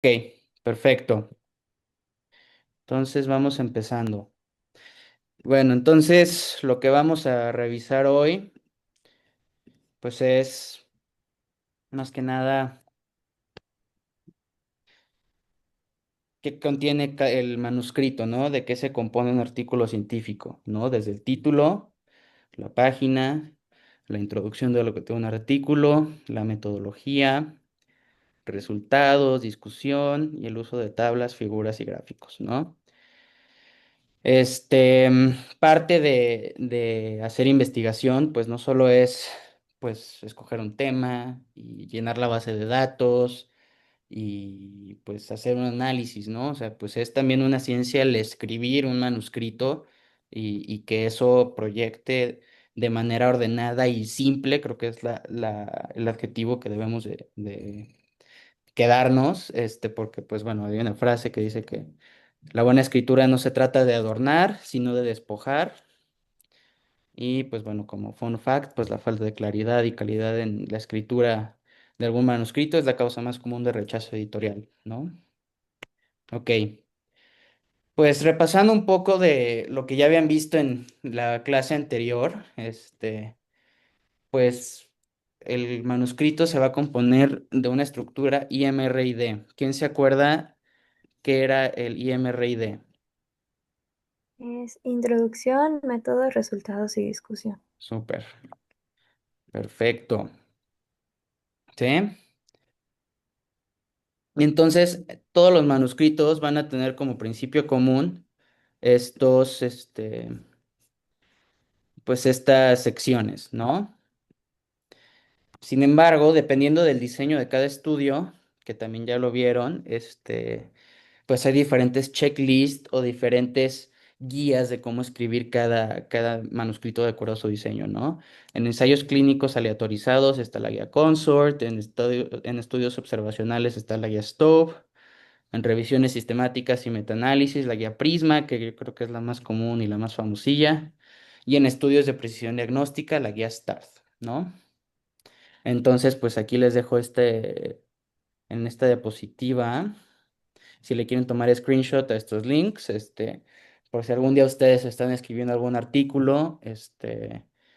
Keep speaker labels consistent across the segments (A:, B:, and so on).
A: Ok, perfecto. Entonces vamos empezando. Bueno, entonces lo que vamos a revisar hoy, pues es más que nada qué contiene el manuscrito, ¿no? De qué se compone un artículo científico, ¿no? Desde el título, la página, la introducción de lo que tiene un artículo, la metodología, resultados, discusión y el uso de tablas, figuras y gráficos, ¿no? Parte de hacer investigación, pues no solo es, pues, escoger un tema y llenar la base de datos y, pues, hacer un análisis, ¿no? O sea, pues es también una ciencia el escribir un manuscrito y que eso proyecte de manera ordenada y simple, creo que es el adjetivo que debemos de quedarnos, porque, pues, bueno, hay una frase que dice que la buena escritura no se trata de adornar, sino de despojar. Y pues bueno, como fun fact, pues la falta de claridad y calidad en la escritura de algún manuscrito es la causa más común de rechazo editorial, ¿no? Ok, pues repasando un poco de lo que ya habían visto en la clase anterior, pues el manuscrito se va a componer de una estructura IMRID. ¿Quién se acuerda qué era el IMRID?
B: Es introducción, métodos, resultados y discusión.
A: Súper, perfecto. ¿Sí? Y entonces, todos los manuscritos van a tener como principio común estos, pues estas secciones, ¿no? Sin embargo, dependiendo del diseño de cada estudio, que también ya lo vieron, pues hay diferentes checklists o diferentes guías de cómo escribir cada manuscrito de acuerdo a su diseño, ¿no? En ensayos clínicos aleatorizados está la guía Consort, en estudios observacionales está la guía Stowe. En revisiones sistemáticas y metaanálisis, la guía Prisma, que yo creo que es la más común y la más famosilla. Y en estudios de precisión diagnóstica, la guía START, ¿no? Entonces, pues aquí les dejo en esta diapositiva, si le quieren tomar screenshot a estos links, por si algún día ustedes están escribiendo algún artículo,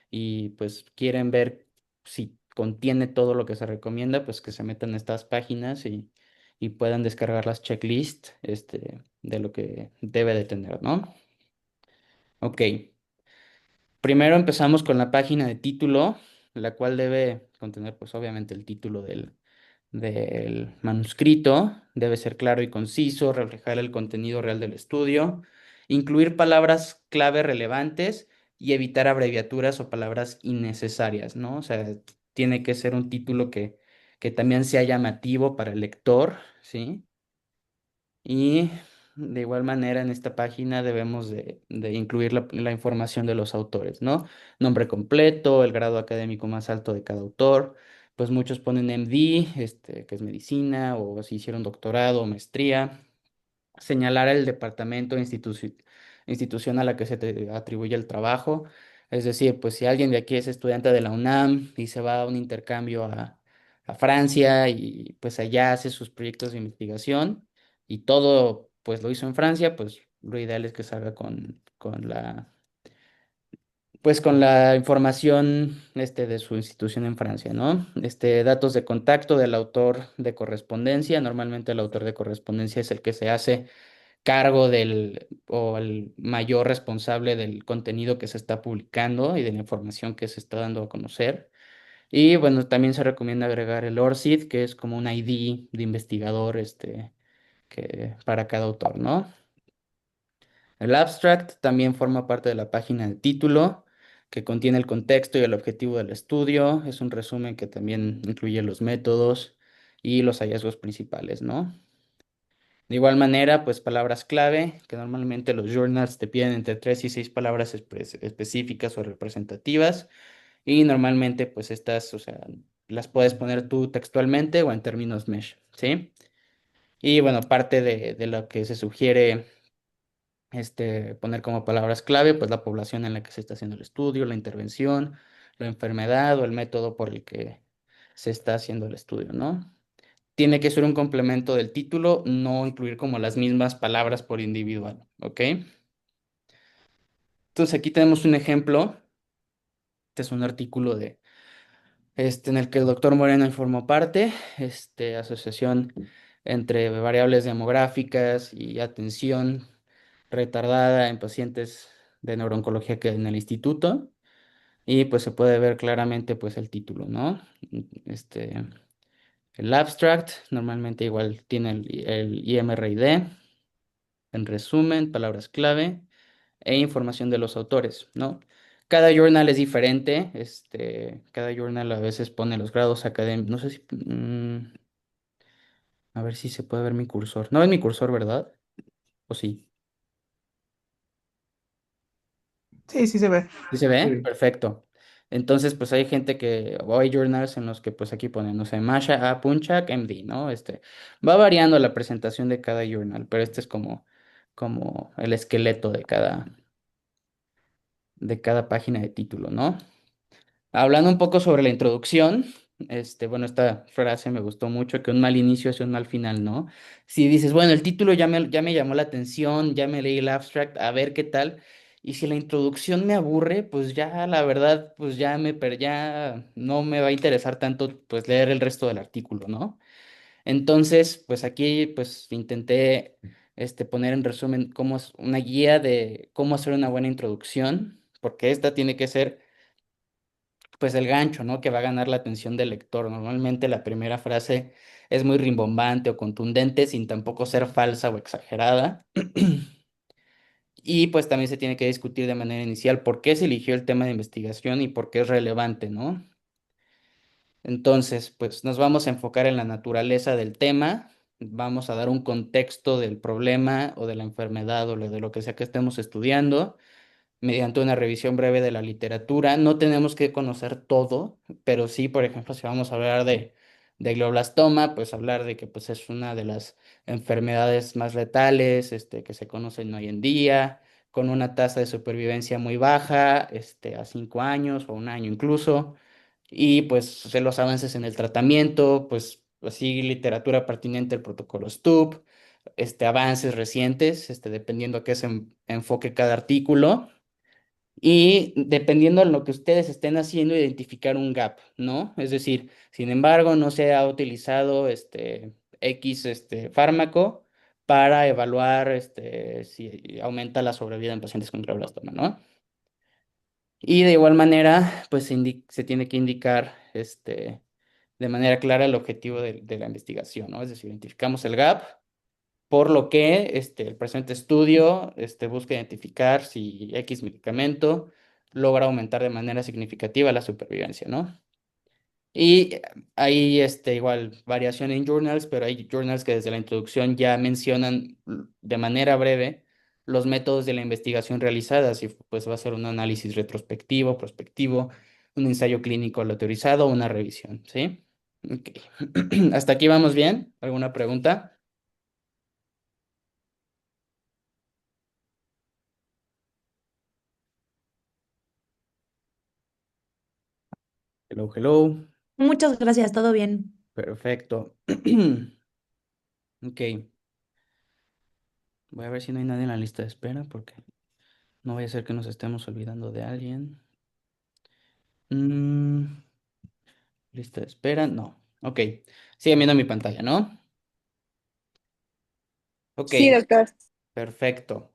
A: y pues quieren ver si contiene todo lo que se recomienda, pues que se metan a estas páginas y puedan descargar las checklists, de lo que debe de tener, ¿no? Ok. Primero empezamos con la página de título, la cual debe contener, pues obviamente, el título del manuscrito. Debe ser claro y conciso, reflejar el contenido real del estudio, incluir palabras clave relevantes y evitar abreviaturas o palabras innecesarias, ¿no? O sea, tiene que ser un título que también sea llamativo para el lector, ¿sí? Y de igual manera en esta página debemos de incluir la información de los autores, ¿no? Nombre completo, el grado académico más alto de cada autor. Pues muchos ponen MD, que es medicina, o si hicieron doctorado o maestría. Señalar el departamento o institución a la que se te atribuye el trabajo. Es decir, pues si alguien de aquí es estudiante de la UNAM y se va a un intercambio a Francia y pues allá hace sus proyectos de investigación y todo pues lo hizo en Francia, pues lo ideal es que salga con la información de su institución en Francia, ¿no? Datos de contacto del autor de correspondencia. Normalmente el autor de correspondencia es el que se hace cargo o el mayor responsable del contenido que se está publicando y de la información que se está dando a conocer. Y bueno, también se recomienda agregar el ORCID, que es como un ID de investigador, para cada autor, ¿no? El abstract también forma parte de la página de título, que contiene el contexto y el objetivo del estudio. Es un resumen que también incluye los métodos y los hallazgos principales, ¿no? De igual manera, pues palabras clave, que normalmente los journals te piden entre 3 y 6 palabras específicas o representativas, y normalmente pues estas, o sea, las puedes poner tú textualmente o en términos mesh, ¿sí? Y bueno, parte de lo que se sugiere poner como palabras clave, pues la población en la que se está haciendo el estudio, la intervención, la enfermedad o el método por el que se está haciendo el estudio, ¿no? tiene que ser un complemento del título, no incluir como las mismas palabras por individual, ¿ok? Entonces aquí tenemos un ejemplo. Este es un artículo en el que el doctor Moreno formó parte, asociación entre variables demográficas y atención retardada en pacientes de neurooncología que en el instituto. Y pues se puede ver claramente pues el título, ¿no? Este, el abstract normalmente igual tiene el IMRID, en resumen, palabras clave e información de los autores, ¿no? Cada journal es diferente, cada journal a veces pone los grados académicos, no sé si, a ver si se puede ver mi cursor. No es mi cursor, ¿verdad? ¿O sí?
C: Sí, sí se ve.
A: ¿Sí se ve?
C: Sí.
A: Perfecto. Entonces, pues hay gente o hay journals en los que pues aquí ponen, no sé, Masha A. Punchak, MD, ¿no? Va variando la presentación de cada journal, pero este es como el esqueleto de cada página de título, ¿no? Hablando un poco sobre la introducción, bueno, esta frase me gustó mucho, que un mal inicio es un mal final, ¿no? Si dices, bueno, el título ya me llamó la atención, ya me leí el abstract, a ver qué tal, y si la introducción me aburre, pues ya la verdad, pues ya no me va a interesar tanto, pues leer el resto del artículo, ¿no? Entonces, pues aquí, pues intenté, poner en resumen cómo es una guía de cómo hacer una buena introducción, porque esta tiene que ser pues el gancho, ¿no? Que va a ganar la atención del lector. Normalmente la primera frase es muy rimbombante o contundente, sin tampoco ser falsa o exagerada. Y pues también se tiene que discutir de manera inicial por qué se eligió el tema de investigación y por qué es relevante, ¿no? Entonces, pues nos vamos a enfocar en la naturaleza del tema, vamos a dar un contexto del problema o de la enfermedad o de lo que sea que estemos estudiando mediante una revisión breve de la literatura. No tenemos que conocer todo, pero sí, por ejemplo, si vamos a hablar de glioblastoma, pues hablar de que pues, es una de las enfermedades más letales que se conocen hoy en día, con una tasa de supervivencia muy baja, a 5 años o un año incluso, y pues de los avances en el tratamiento, pues así literatura pertinente al protocolo STUP, avances recientes, dependiendo a qué se enfoque cada artículo. Y dependiendo de lo que ustedes estén haciendo, identificar un gap, ¿no? Es decir, sin embargo, no se ha utilizado X fármaco para evaluar si aumenta la sobrevida en pacientes con glioblastoma, ¿no? Y de igual manera, pues se tiene que indicar de manera clara el objetivo de la investigación, ¿no? Es decir, identificamos el gap, por lo que el presente estudio busca identificar si X medicamento logra aumentar de manera significativa la supervivencia, ¿no? Y hay igual variación en journals, pero hay journals que desde la introducción ya mencionan de manera breve los métodos de la investigación realizada, si pues va a ser un análisis retrospectivo, prospectivo, un ensayo clínico aleatorizado o una revisión, ¿sí? Ok. ¿Hasta aquí vamos bien? ¿Alguna pregunta? Hello, hello.
D: Muchas gracias, todo bien.
A: Perfecto. Ok, voy a ver si no hay nadie en la lista de espera porque no vaya a ser que nos estemos olvidando de alguien. Mm, lista de espera, no. Ok, sigue viendo mi pantalla, ¿no? Ok,
B: Sí, doctor.
A: perfecto.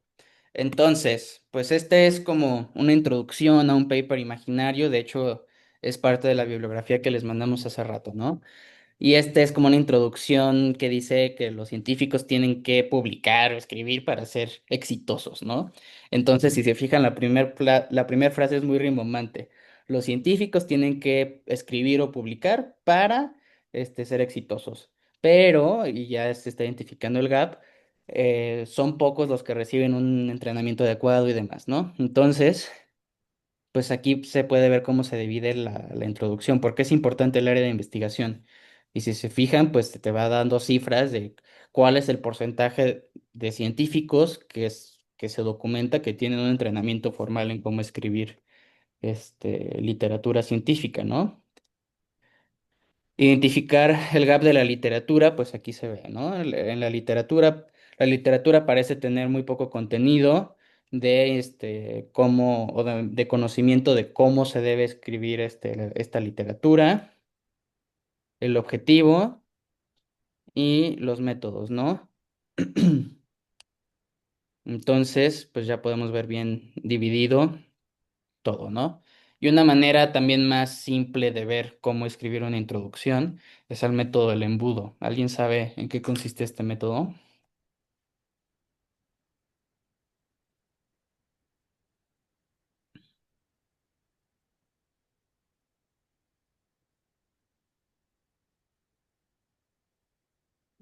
A: Entonces, pues este es como una introducción a un paper imaginario. De hecho, es parte de la bibliografía que les mandamos hace rato, ¿no? Y esta es como una introducción que dice que los científicos tienen que publicar o escribir para ser exitosos, ¿no? Entonces, si se fijan, la primer frase es muy rimbombante. Los científicos tienen que escribir o publicar para ser exitosos. Pero, y ya se está identificando el gap, son pocos los que reciben un entrenamiento adecuado y demás, ¿no? Entonces, pues aquí se puede ver cómo se divide la introducción, porque es importante el área de investigación. Y si se fijan, pues te va dando cifras de cuál es el porcentaje de científicos que se documenta que tienen un entrenamiento formal en cómo escribir literatura científica, ¿no? Identificar el gap de la literatura, pues aquí se ve, ¿no? En la literatura parece tener muy poco contenido de cómo, o de conocimiento de cómo se debe escribir esta literatura, el objetivo y los métodos, ¿no? Entonces, pues ya podemos ver bien dividido todo, ¿no? Y una manera también más simple de ver cómo escribir una introducción es el método del embudo. ¿Alguien sabe en qué consiste este método?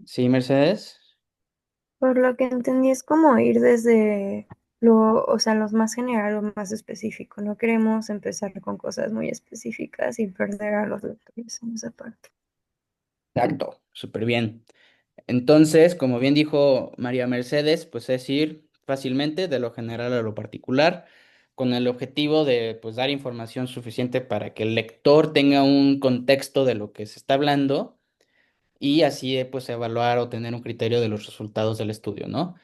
A: Sí, Mercedes.
B: Por lo que entendí es como ir desde o sea, lo más general o más específico. No queremos empezar con cosas muy específicas y perder a los lectores en esa parte.
A: Exacto, súper bien. Entonces, como bien dijo María Mercedes, pues es ir fácilmente de lo general a lo particular, con el objetivo de pues dar información suficiente para que el lector tenga un contexto de lo que se está hablando y así pues evaluar o tener un criterio de los resultados del estudio, ¿no?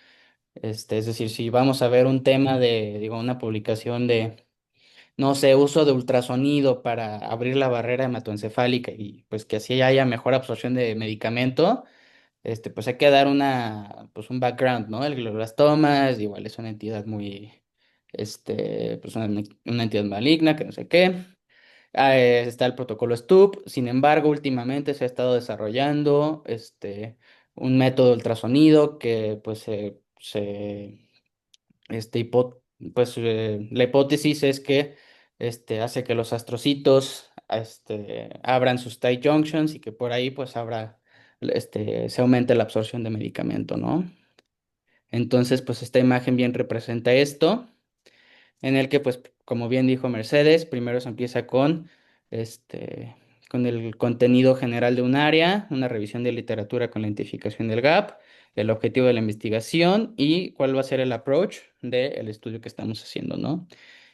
A: Es decir, si vamos a ver un tema de, digo, una publicación de, no sé, uso de ultrasonido para abrir la barrera hematoencefálica y pues que así haya mejor absorción de medicamento, pues hay que dar pues un background, ¿no? El glioblastoma es igual, es una entidad muy, pues una entidad maligna, que no sé qué. Está el protocolo STUP. Sin embargo, últimamente se ha estado desarrollando un método de ultrasonido que pues la hipótesis es que hace que los astrocitos abran sus tight junctions y que por ahí pues se aumente la absorción de medicamento, ¿no? Entonces, pues esta imagen bien representa esto en el que, pues, como bien dijo Mercedes, primero se empieza este, con el contenido general de un área, una revisión de literatura con la identificación del gap, el objetivo de la investigación y cuál va a ser el approach del estudio que estamos haciendo, ¿no?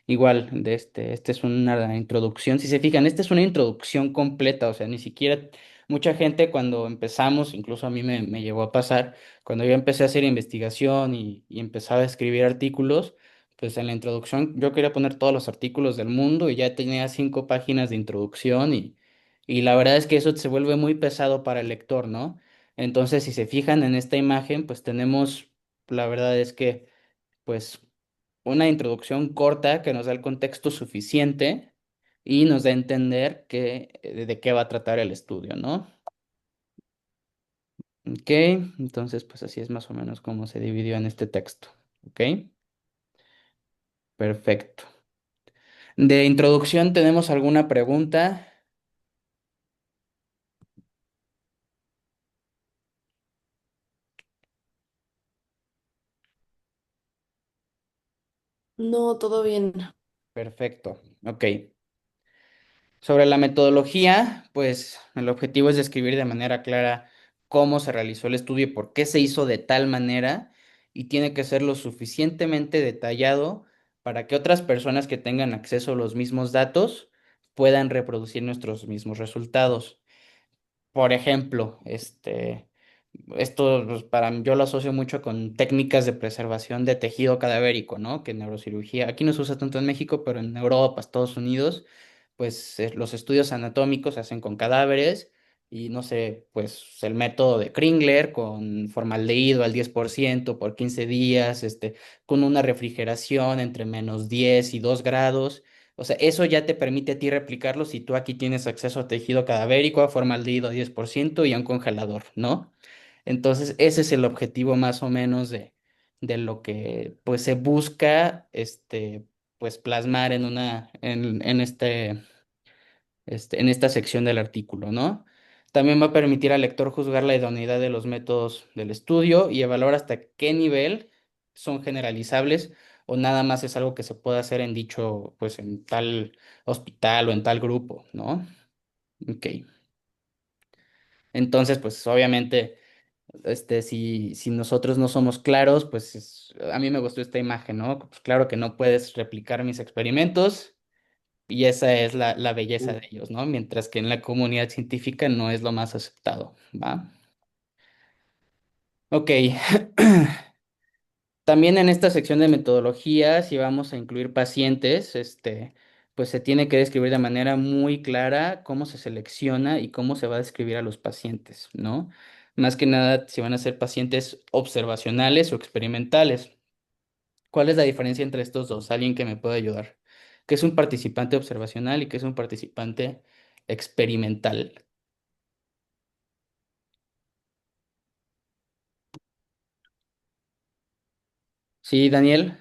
A: Igual, este es una introducción, si se fijan, esta es una introducción completa, o sea, ni siquiera mucha gente cuando empezamos, incluso a mí me llegó a pasar, cuando yo empecé a hacer investigación y empezaba a escribir artículos, pues en la introducción yo quería poner todos los artículos del mundo y ya tenía 5 páginas de introducción y la verdad es que eso se vuelve muy pesado para el lector, ¿no? Entonces, si se fijan en esta imagen, pues tenemos, la verdad es que, pues, una introducción corta que nos da el contexto suficiente y nos da a entender de qué va a tratar el estudio, ¿no? Ok, entonces, pues así es más o menos como se dividió en este texto, ¿ok? Perfecto. De introducción, ¿tenemos alguna pregunta?
D: No, todo bien.
A: Perfecto. Ok. Sobre la metodología, pues el objetivo es describir de manera clara cómo se realizó el estudio y por qué se hizo de tal manera y tiene que ser lo suficientemente detallado para que otras personas que tengan acceso a los mismos datos puedan reproducir nuestros mismos resultados. Por ejemplo, esto pues, yo lo asocio mucho con técnicas de preservación de tejido cadavérico, ¿no? Que en neurocirugía, aquí no se usa tanto en México, pero en Europa, Estados Unidos, pues los estudios anatómicos se hacen con cadáveres y no sé, pues el método de Kringler con formaldehído al 10% por 15 días, con una refrigeración entre -10 y 2 grados. O sea, eso ya te permite a ti replicarlo si tú aquí tienes acceso a tejido cadavérico, a formaldehído 10% y a un congelador, ¿no? Entonces, ese es el objetivo más o menos de lo que pues se busca pues plasmar en esta sección del artículo, ¿no? También va a permitir al lector juzgar la idoneidad de los métodos del estudio y evaluar hasta qué nivel son generalizables o nada más es algo que se puede hacer en dicho, pues en tal hospital o en tal grupo, ¿no? Ok. Entonces, pues obviamente, si nosotros no somos claros, pues a mí me gustó esta imagen, ¿no? Pues claro que no puedes replicar mis experimentos, Y esa es la belleza de ellos, ¿no? Mientras que en la comunidad científica no es lo más aceptado, ¿va? Ok. También en esta sección de metodología, si vamos a incluir pacientes, pues se tiene que describir de manera muy clara cómo se selecciona y cómo se va a describir a los pacientes, ¿no? Más que nada, si van a ser pacientes observacionales o experimentales. ¿Cuál es la diferencia entre estos dos? Alguien que me pueda ayudar. ¿Qué es un participante observacional y qué es un participante experimental? Sí, Daniel.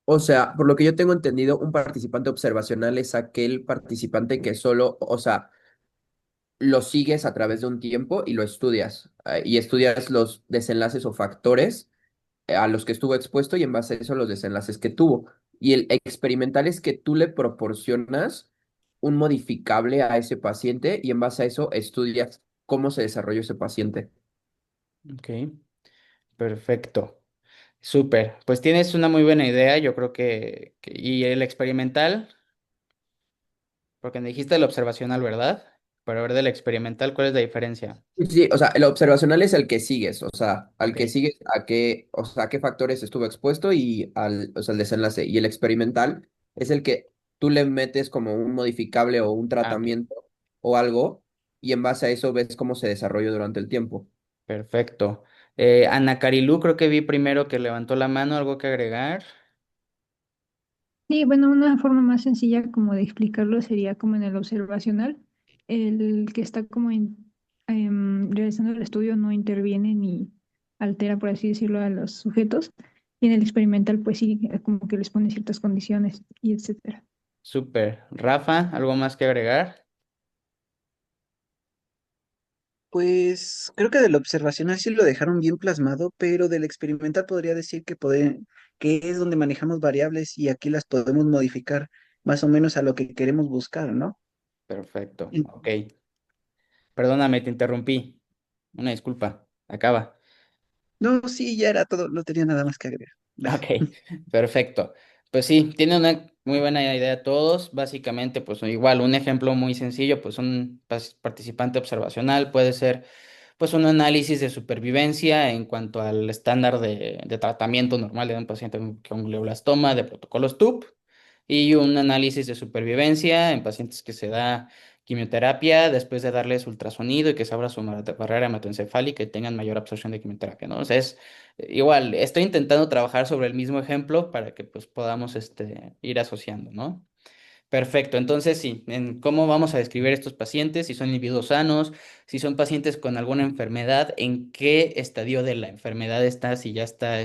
E: O sea, por lo que yo tengo entendido, un participante observacional es aquel participante que solo, o sea, lo sigues a través de un tiempo y lo estudias. Y estudias los desenlaces o factores a los que estuvo expuesto y en base a eso los desenlaces que tuvo. Y el experimental es que tú le proporcionas un modificable a ese paciente y en base a eso estudias cómo se desarrolló ese paciente.
A: Ok, perfecto. Súper. Pues tienes una muy buena idea, yo creo y el experimental, porque me dijiste el observacional, ¿verdad? Pero a ver del experimental, ¿cuál es la diferencia?
E: Sí, sí, o sea, el observacional es el que sigues, o sea, al
A: Ok.
E: que sigues a qué, o sea, a qué factores estuvo expuesto y al, o sea, el desenlace. Y el experimental es el que tú le metes como un modificable o un
A: Ah, ok.
E: tratamiento o algo y en base a eso ves cómo se desarrolló durante el tiempo.
A: Perfecto. Ana Carilú, creo que vi primero que levantó la mano, ¿algo que agregar?
F: Sí, bueno, una forma más sencilla como de explicarlo sería como en el observacional. El que está como realizando el estudio no interviene ni altera, por así decirlo, a los sujetos. Y en el experimental, pues sí, como que les pone ciertas condiciones y etcétera.
A: Súper. Rafa, ¿algo más que agregar?
C: Pues creo que del observacional sí lo dejaron bien plasmado, pero del experimental podría decir que es donde manejamos variables y aquí las podemos modificar más o menos a lo que queremos buscar, ¿no?
A: Perfecto.
C: En-
A: Ok. Perdóname, te interrumpí. Una disculpa. Acaba.
C: No, sí, ya era todo, no tenía nada más que agregar.
A: Ok, perfecto. Pues sí, tiene una muy buena idea todos. Básicamente, pues igual, un ejemplo muy sencillo, pues un participante observacional puede ser pues un análisis de supervivencia en cuanto al estándar de tratamiento normal de un paciente con glioblastoma de protocolos TUP y un análisis de supervivencia en pacientes que se da quimioterapia después de darles ultrasonido y que se abra su barrera hematoencefálica y tengan mayor absorción de quimioterapia, ¿no? O sea, es igual, estoy intentando trabajar sobre el mismo ejemplo para que pues podamos ir asociando, ¿no? Perfecto, entonces sí, en cómo vamos a describir estos pacientes, si son individuos sanos, si son pacientes con alguna enfermedad, en qué estadio de la enfermedad está, si ya está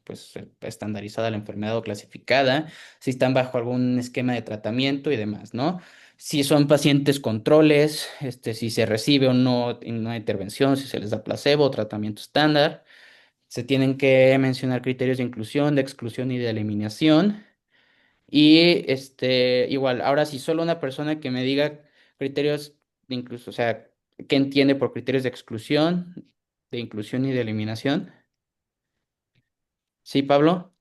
A: pues, estandarizada la enfermedad o clasificada, si están bajo algún esquema de tratamiento y demás, ¿no? Si son pacientes controles, si se recibe o no una intervención, si se les da placebo o tratamiento estándar. Se tienen que mencionar criterios de inclusión, de exclusión y de eliminación. Y igual, ahora sí, solo una persona que me diga criterios de inclusión, o sea, ¿qué entiende por criterios de inclusión y de eliminación? ¿Sí, Pablo?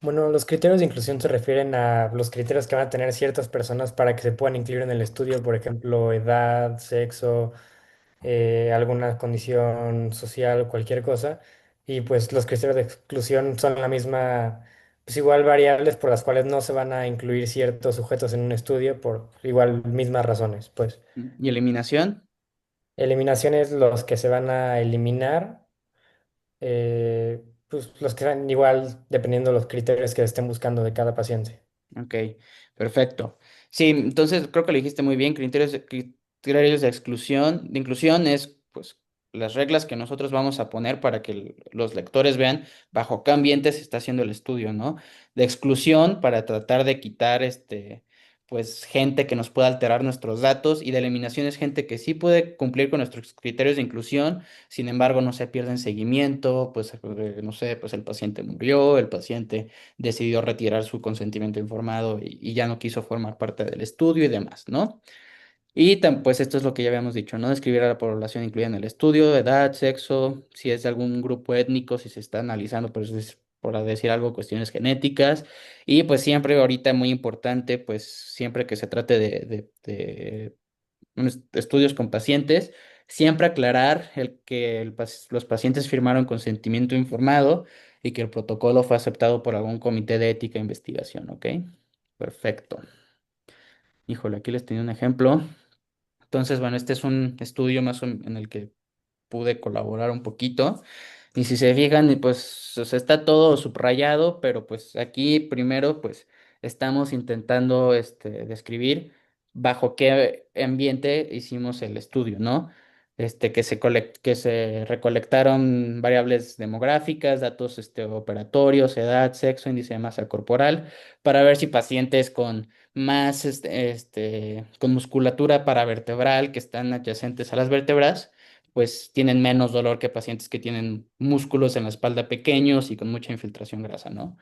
G: Bueno, los criterios de inclusión se refieren a los criterios que van a tener ciertas personas para que se puedan incluir en el estudio, por ejemplo, edad, sexo, alguna condición social, cualquier cosa. Y pues los criterios de exclusión son la misma, pues igual variables por las cuales no se van a incluir ciertos sujetos en un estudio por igual mismas razones. Pues
A: ¿Y eliminación?
G: eliminaciones los que se van a eliminar, pues los que van igual dependiendo de los criterios que estén buscando de cada paciente.
A: Ok, perfecto. Sí, entonces creo que lo dijiste muy bien. Criterios de inclusión es, pues, las reglas que nosotros vamos a poner para que los lectores vean bajo qué ambiente se está haciendo el estudio, ¿no? De exclusión para tratar de quitar, pues, gente que nos pueda alterar nuestros datos y de eliminación es gente que sí puede cumplir con nuestros criterios de inclusión, sin embargo, no se pierden seguimiento, pues, no sé, pues el paciente murió, el paciente decidió retirar su consentimiento informado y ya no quiso formar parte del estudio y demás, ¿no? Y pues esto es lo que ya habíamos dicho, ¿no? Describir a la población incluida en el estudio, edad, sexo, si es de algún grupo étnico, si se está analizando, pues es por decir algo, cuestiones genéticas. Y pues siempre ahorita muy importante, pues siempre que se trate de estudios con pacientes, siempre aclarar que los pacientes firmaron consentimiento informado y que el protocolo fue aceptado por algún comité de ética e investigación, ¿ok? Perfecto. Híjole, aquí les tenía un ejemplo. Entonces, bueno, este es un estudio más en el que pude colaborar un poquito. Y si se fijan, y pues o sea, está todo subrayado, pero pues aquí primero pues estamos intentando describir bajo qué ambiente hicimos el estudio, ¿no? Que se recolectaron variables demográficas, datos operatorios, edad, sexo, índice de masa corporal, para ver si pacientes con más con musculatura paravertebral que están adyacentes a las vértebras pues tienen menos dolor que pacientes que tienen músculos en la espalda pequeños y con mucha infiltración grasa, ¿no?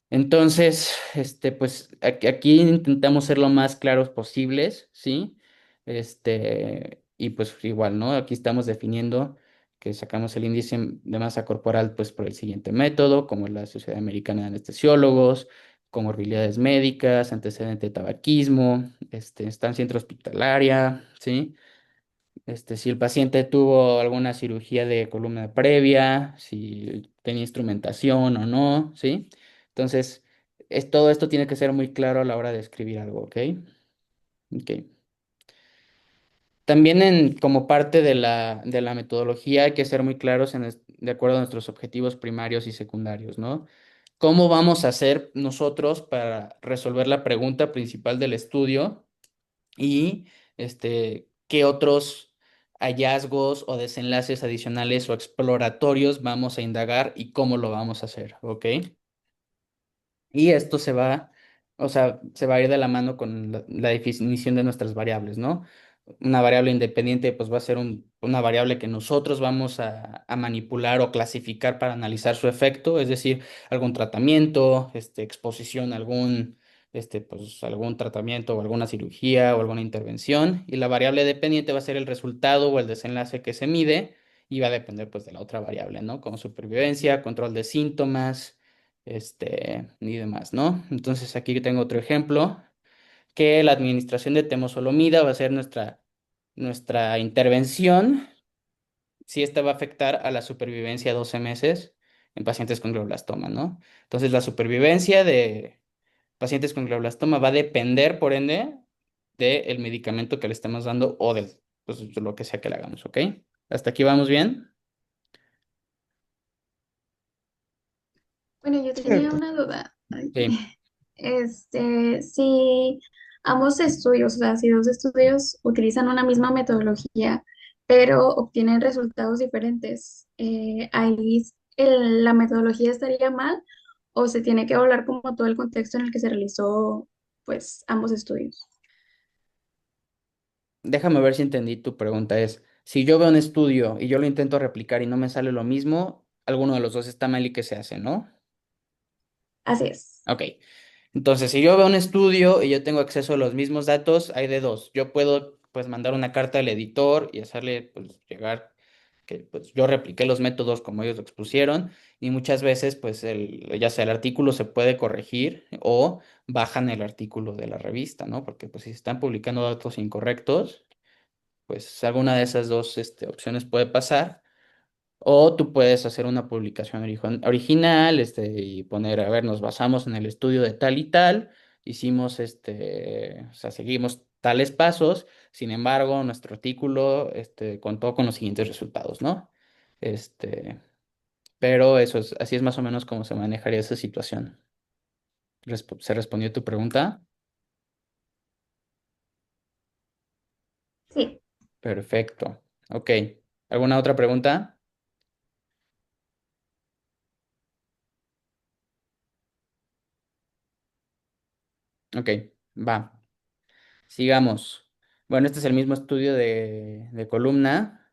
A: Entonces, pues aquí intentamos ser lo más claros posibles, ¿sí? Y pues igual, ¿no? Aquí estamos definiendo que sacamos el índice de masa corporal, pues por el siguiente método, como la Sociedad Americana de Anestesiólogos, comorbilidades médicas, antecedente de tabaquismo, estancia intrahospitalaria, ¿sí? Si el paciente tuvo alguna cirugía de columna previa, si tenía instrumentación o no, ¿sí? Entonces, todo esto tiene que ser muy claro a la hora de escribir algo, ¿ok? Ok. También como parte de la metodología hay que ser muy claros de acuerdo a nuestros objetivos primarios y secundarios, ¿no? ¿Cómo vamos a hacer nosotros para resolver la pregunta principal del estudio? Y qué otros hallazgos o desenlaces adicionales o exploratorios vamos a indagar y cómo lo vamos a hacer, ¿ok? Y esto o sea, se va a ir de la mano con la definición de nuestras variables, ¿no? Una variable independiente, pues va a ser una variable que nosotros vamos a manipular o clasificar para analizar su efecto, es decir, algún tratamiento, exposición a pues, algún tratamiento o alguna cirugía o alguna intervención. Y la variable dependiente va a ser el resultado o el desenlace que se mide y va a depender, pues, de la otra variable, ¿no? Como supervivencia, control de síntomas y demás, ¿no? Entonces aquí tengo otro ejemplo, que la administración de temozolomida va a ser nuestra intervención, si esta va a afectar a la supervivencia 12 meses en pacientes con glioblastoma, ¿no? Entonces la supervivencia de pacientes con glioblastoma va a depender, por ende, del medicamento que le estemos dando o pues, de lo que sea que le hagamos, ¿ok? ¿Hasta aquí vamos bien?
H: Bueno, yo tenía
C: Cierto.
H: una duda. Ay.
A: Sí.
H: Si ambos estudios, o sea, si dos estudios utilizan una misma metodología, pero obtienen resultados diferentes, ahí la metodología estaría mal o se tiene que evaluar como todo el contexto en el que se realizó, pues, ambos estudios.
A: Déjame ver si entendí tu pregunta. Si yo veo un estudio y yo lo intento replicar y no me sale lo mismo, alguno de los dos está mal y qué se hace, ¿no?
H: Así es.
A: Ok. Entonces, si yo veo un estudio y yo tengo acceso a los mismos datos, hay de dos. Yo puedo, pues, mandar una carta al editor y hacerle, pues, llegar que pues, yo repliqué los métodos como ellos lo expusieron y muchas veces, pues, ya sea el artículo se puede corregir o bajan el artículo de la revista, ¿no? Porque, pues, si se están publicando datos incorrectos, pues, alguna de esas dos, opciones puede pasar. O tú puedes hacer una publicación original, y poner, a ver, nos basamos en el estudio de tal y tal, hicimos, o sea, seguimos tales pasos, sin embargo, nuestro artículo, contó con los siguientes resultados, ¿no? Este, pero así es más o menos como se manejaría esa situación. ¿Se respondió tu pregunta?
H: Sí.
A: Perfecto. Ok. ¿Alguna otra pregunta? Ok, va. Sigamos. Bueno, este es el mismo estudio de columna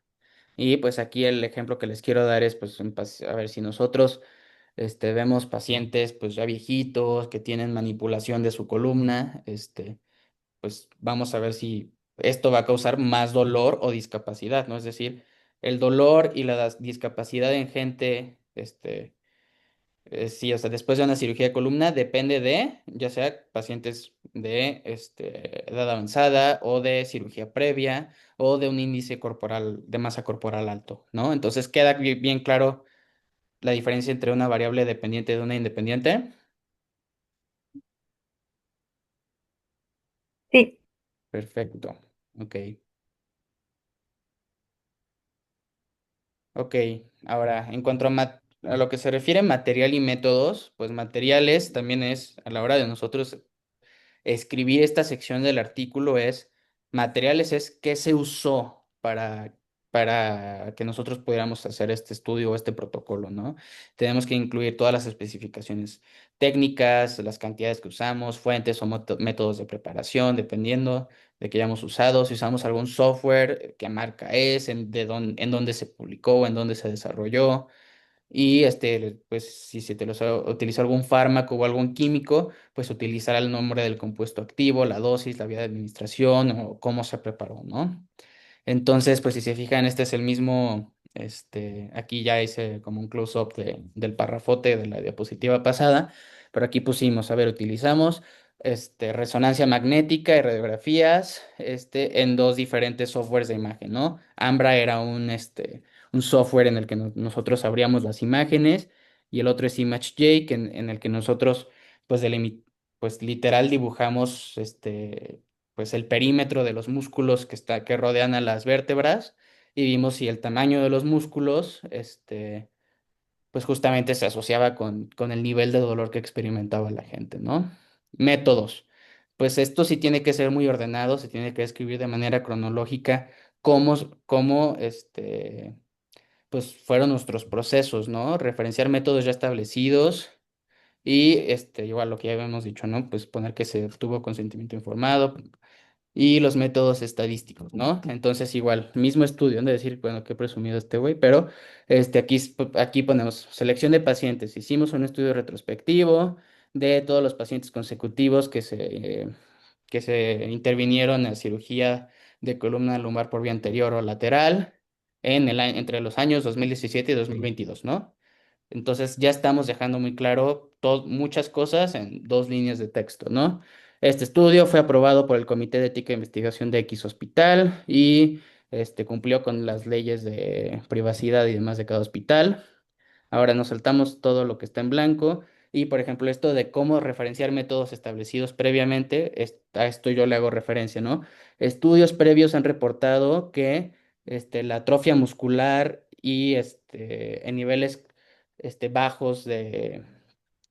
A: y pues aquí el ejemplo que les quiero dar es pues a ver si nosotros vemos pacientes pues ya viejitos que tienen manipulación de su columna, pues vamos a ver si esto va a causar más dolor o discapacidad, ¿no? Es decir, el dolor y la discapacidad en gente Sí, o sea, después de una cirugía de columna depende de, ya sea pacientes de edad avanzada o de cirugía previa o de un índice corporal, de masa corporal alto, ¿no? Entonces queda bien claro la diferencia entre una variable dependiente de una independiente.
B: Sí,
A: Perfecto. Ok. Ok. Ahora, en cuanto a lo que se refiere a material y métodos, pues materiales también es a la hora de nosotros escribir esta sección del artículo es materiales, es qué se usó para que nosotros pudiéramos hacer este estudio o este protocolo, ¿no? Tenemos que incluir todas las especificaciones técnicas, las cantidades que usamos, fuentes o métodos de preparación, dependiendo de qué hayamos usado, si usamos algún software, qué marca es, en dónde se publicó, en dónde se desarrolló. Y pues si se te utilizó algún fármaco o algún químico, pues utilizará el nombre del compuesto activo, la dosis, la vía de administración o cómo se preparó, ¿no? Entonces, pues si se fijan, este es el mismo, aquí ya hice como un close-up del parrafote de la diapositiva pasada, pero aquí pusimos, a ver, utilizamos resonancia magnética y radiografías en dos diferentes softwares de imagen, ¿no? Ambra era un software en el que nosotros abríamos las imágenes y el otro es ImageJ, en el que nosotros, pues, pues literal dibujamos pues el perímetro de los músculos que rodean a las vértebras y vimos si el tamaño de los músculos, pues justamente se asociaba con el nivel de dolor que experimentaba la gente, ¿no? Métodos. Pues esto sí tiene que ser muy ordenado, se tiene que escribir de manera cronológica cómo pues fueron nuestros procesos, ¿no? Referenciar métodos ya establecidos y igual lo que ya habíamos dicho, ¿no? Pues poner que se tuvo consentimiento informado, y los métodos estadísticos, ¿no? Entonces, igual, mismo estudio, no de decir, bueno, qué presumido este güey, pero aquí ponemos selección de pacientes. Hicimos un estudio retrospectivo de todos los pacientes consecutivos que se intervinieron en cirugía de columna lumbar por vía anterior o lateral entre los años 2017 y 2022, ¿no? Entonces ya estamos dejando muy claro muchas cosas en dos líneas de texto, ¿no? Este estudio fue aprobado por el Comité de Ética e Investigación de X Hospital y cumplió con las leyes de privacidad y demás de cada hospital. Ahora nos saltamos todo lo que está en blanco y, por ejemplo, esto de cómo referenciar métodos establecidos previamente, a esto yo le hago referencia, ¿no? Estudios previos han reportado que la atrofia muscular y en niveles bajos de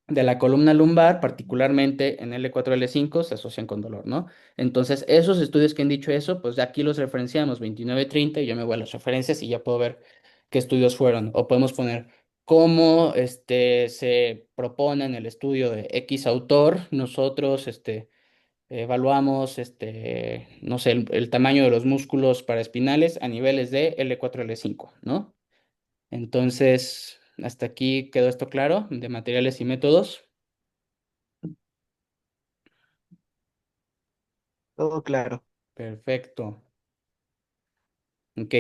A: la columna lumbar, particularmente en L4 L5 se asocian con dolor, ¿no? Entonces, esos estudios que han dicho eso, pues aquí los referenciamos 29, 30 y yo me voy a las referencias y ya puedo ver qué estudios fueron. O podemos poner cómo se propone en el estudio de X autor, nosotros evaluamos no sé, el tamaño de los músculos paraespinales a niveles de L4 L5, ¿no? Entonces, hasta aquí quedó esto claro de materiales y métodos.
C: Todo claro.
A: Perfecto. Ok,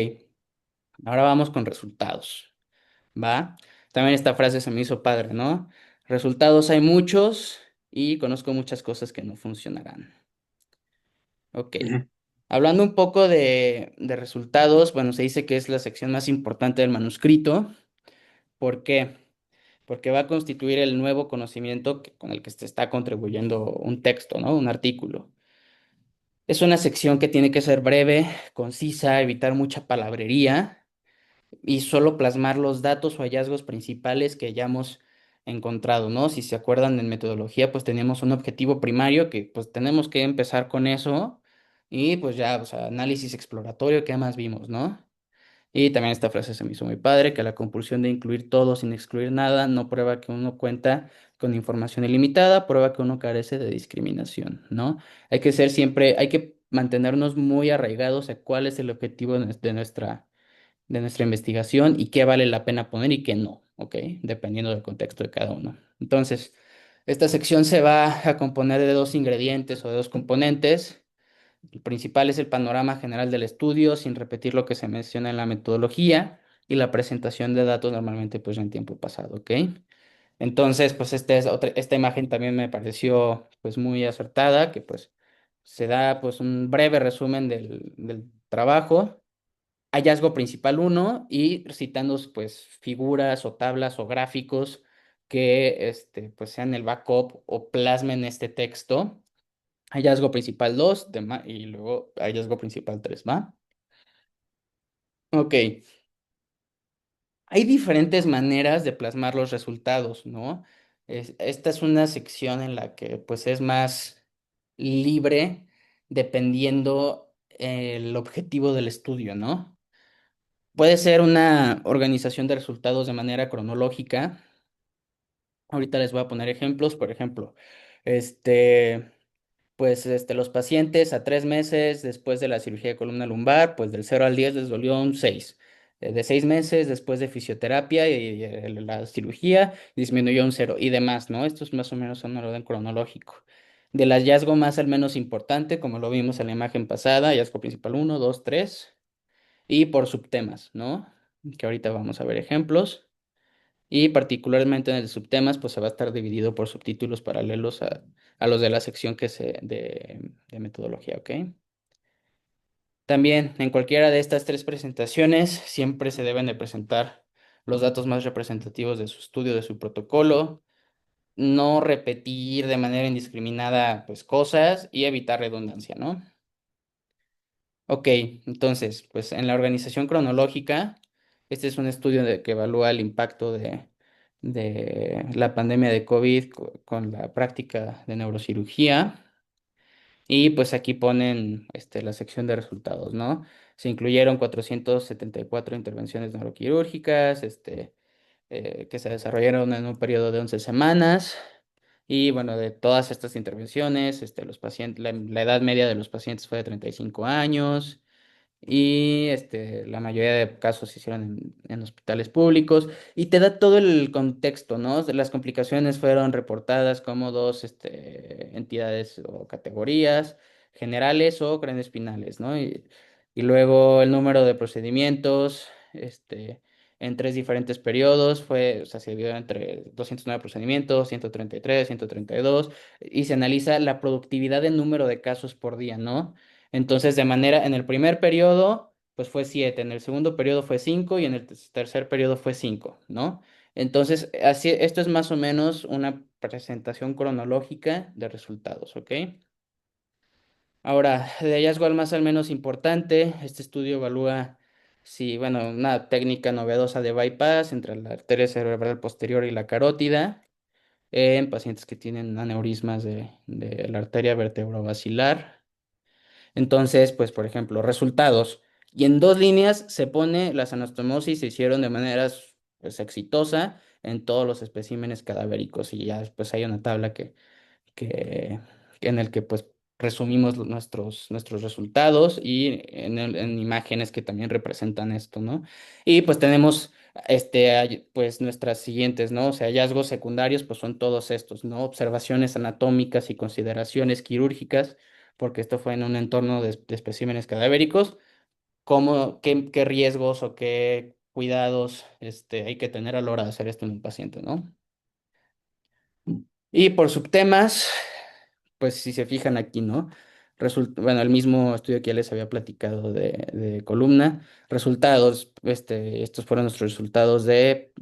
A: ahora vamos con resultados. ¿Va? También esta frase se me hizo padre, ¿no? Resultados hay muchos y conozco muchas cosas que no funcionarán. Ok.
C: Ujú.
A: Hablando un poco de resultados, bueno, se dice que es la sección más importante del manuscrito. ¿Por qué? Porque va a constituir el nuevo conocimiento con el que se está contribuyendo un texto, ¿no? Un artículo. Es una sección que tiene que ser breve, concisa, evitar mucha palabrería y solo plasmar los datos o hallazgos principales que hayamos encontrado, ¿no? Si se acuerdan en metodología, pues teníamos un objetivo primario que pues tenemos que empezar con eso y pues ya, o sea, análisis exploratorio, ¿qué más vimos, no? Y también esta frase se me hizo muy padre, que la compulsión de incluir todo sin excluir nada no prueba que uno cuenta con información ilimitada, prueba que uno carece de discriminación, ¿no? Hay que mantenernos muy arraigados a cuál es el objetivo de nuestra investigación y qué vale la pena poner y qué no, ¿ok? Dependiendo del contexto de cada uno. Entonces, esta sección se va a componer de dos ingredientes o de dos componentes. El principal es el panorama general del estudio, sin repetir lo que se menciona en la metodología y la presentación de datos normalmente pues en tiempo pasado, ¿ok? Entonces, pues esta imagen también me pareció pues muy acertada, que pues se da pues un breve resumen del trabajo, hallazgo principal uno y citando pues figuras o tablas o gráficos que pues sean el backup o plasmen este texto. Hallazgo principal 2 y luego hallazgo principal 3, ¿va? Ok. Hay diferentes maneras de plasmar los resultados, ¿no? Esta es una sección en la que pues es más libre dependiendo el objetivo del estudio, ¿no? Puede ser una organización de resultados de manera cronológica. Ahorita les voy a poner ejemplos, por ejemplo, este, los pacientes a 3 meses después de la cirugía de columna lumbar, pues del 0 al 10 les dolió un 6. De 6 meses después de fisioterapia y la cirugía disminuyó un 0 y demás, ¿no? Estos más o menos son un orden cronológico. Del hallazgo más al menos importante, como lo vimos en la imagen pasada, hallazgo principal uno, 2, 3 y por subtemas, ¿no? Que ahorita vamos a ver ejemplos. Y particularmente en el subtemas, pues se va a estar dividido por subtítulos paralelos a los de la sección de metodología, ¿ok? También en cualquiera de estas tres presentaciones siempre se deben de presentar los datos más representativos de su estudio, de su protocolo, no repetir de manera indiscriminada pues cosas y evitar redundancia, ¿no? Ok, entonces, pues en la organización cronológica, este es un estudio que evalúa el impacto de la pandemia de COVID con la práctica de neurocirugía. Y pues aquí ponen la sección de resultados, ¿no? Se incluyeron 474 intervenciones neuroquirúrgicas, que se desarrollaron en un periodo de 11 semanas. Y bueno, de todas estas intervenciones, los pacientes, la edad media de los pacientes fue de 35 años y la mayoría de casos se hicieron en hospitales públicos y te da todo el contexto, ¿no? Las complicaciones fueron reportadas como dos entidades o categorías, generales o craneoespinales, ¿no? Y luego el número de procedimientos, en tres diferentes periodos, o sea, se dividió entre 209 procedimientos, 133, 132, y se analiza la productividad en número de casos por día, ¿no? Entonces, en el primer periodo, pues fue 7, en el segundo periodo fue 5 y en el tercer periodo fue 5, ¿no? Entonces, esto es más o menos una presentación cronológica de resultados, ¿ok? Ahora, de hallazgo al más al menos importante, este estudio evalúa si, bueno, una técnica novedosa de bypass entre la arteria cerebral posterior y la carótida en pacientes que tienen aneurismas de la arteria vertebrovascular. Entonces, pues, por ejemplo, resultados. Y en dos líneas se pone las anastomosis se hicieron de manera pues, exitosa en todos los especímenes cadavéricos. Y ya después hay una tabla que, en el que pues resumimos nuestros resultados y en imágenes que también representan esto, ¿no? Y pues tenemos pues nuestras siguientes, ¿no? O sea, hallazgos secundarios pues son todos estos, ¿no? Observaciones anatómicas y consideraciones quirúrgicas, porque esto fue en un entorno de especímenes cadavéricos, qué riesgos o qué cuidados hay que tener a la hora de hacer esto en un paciente, ¿no? Y por subtemas, pues si se fijan aquí, ¿no? Bueno, el mismo estudio que ya les había platicado de columna, resultados, estos fueron nuestros resultados de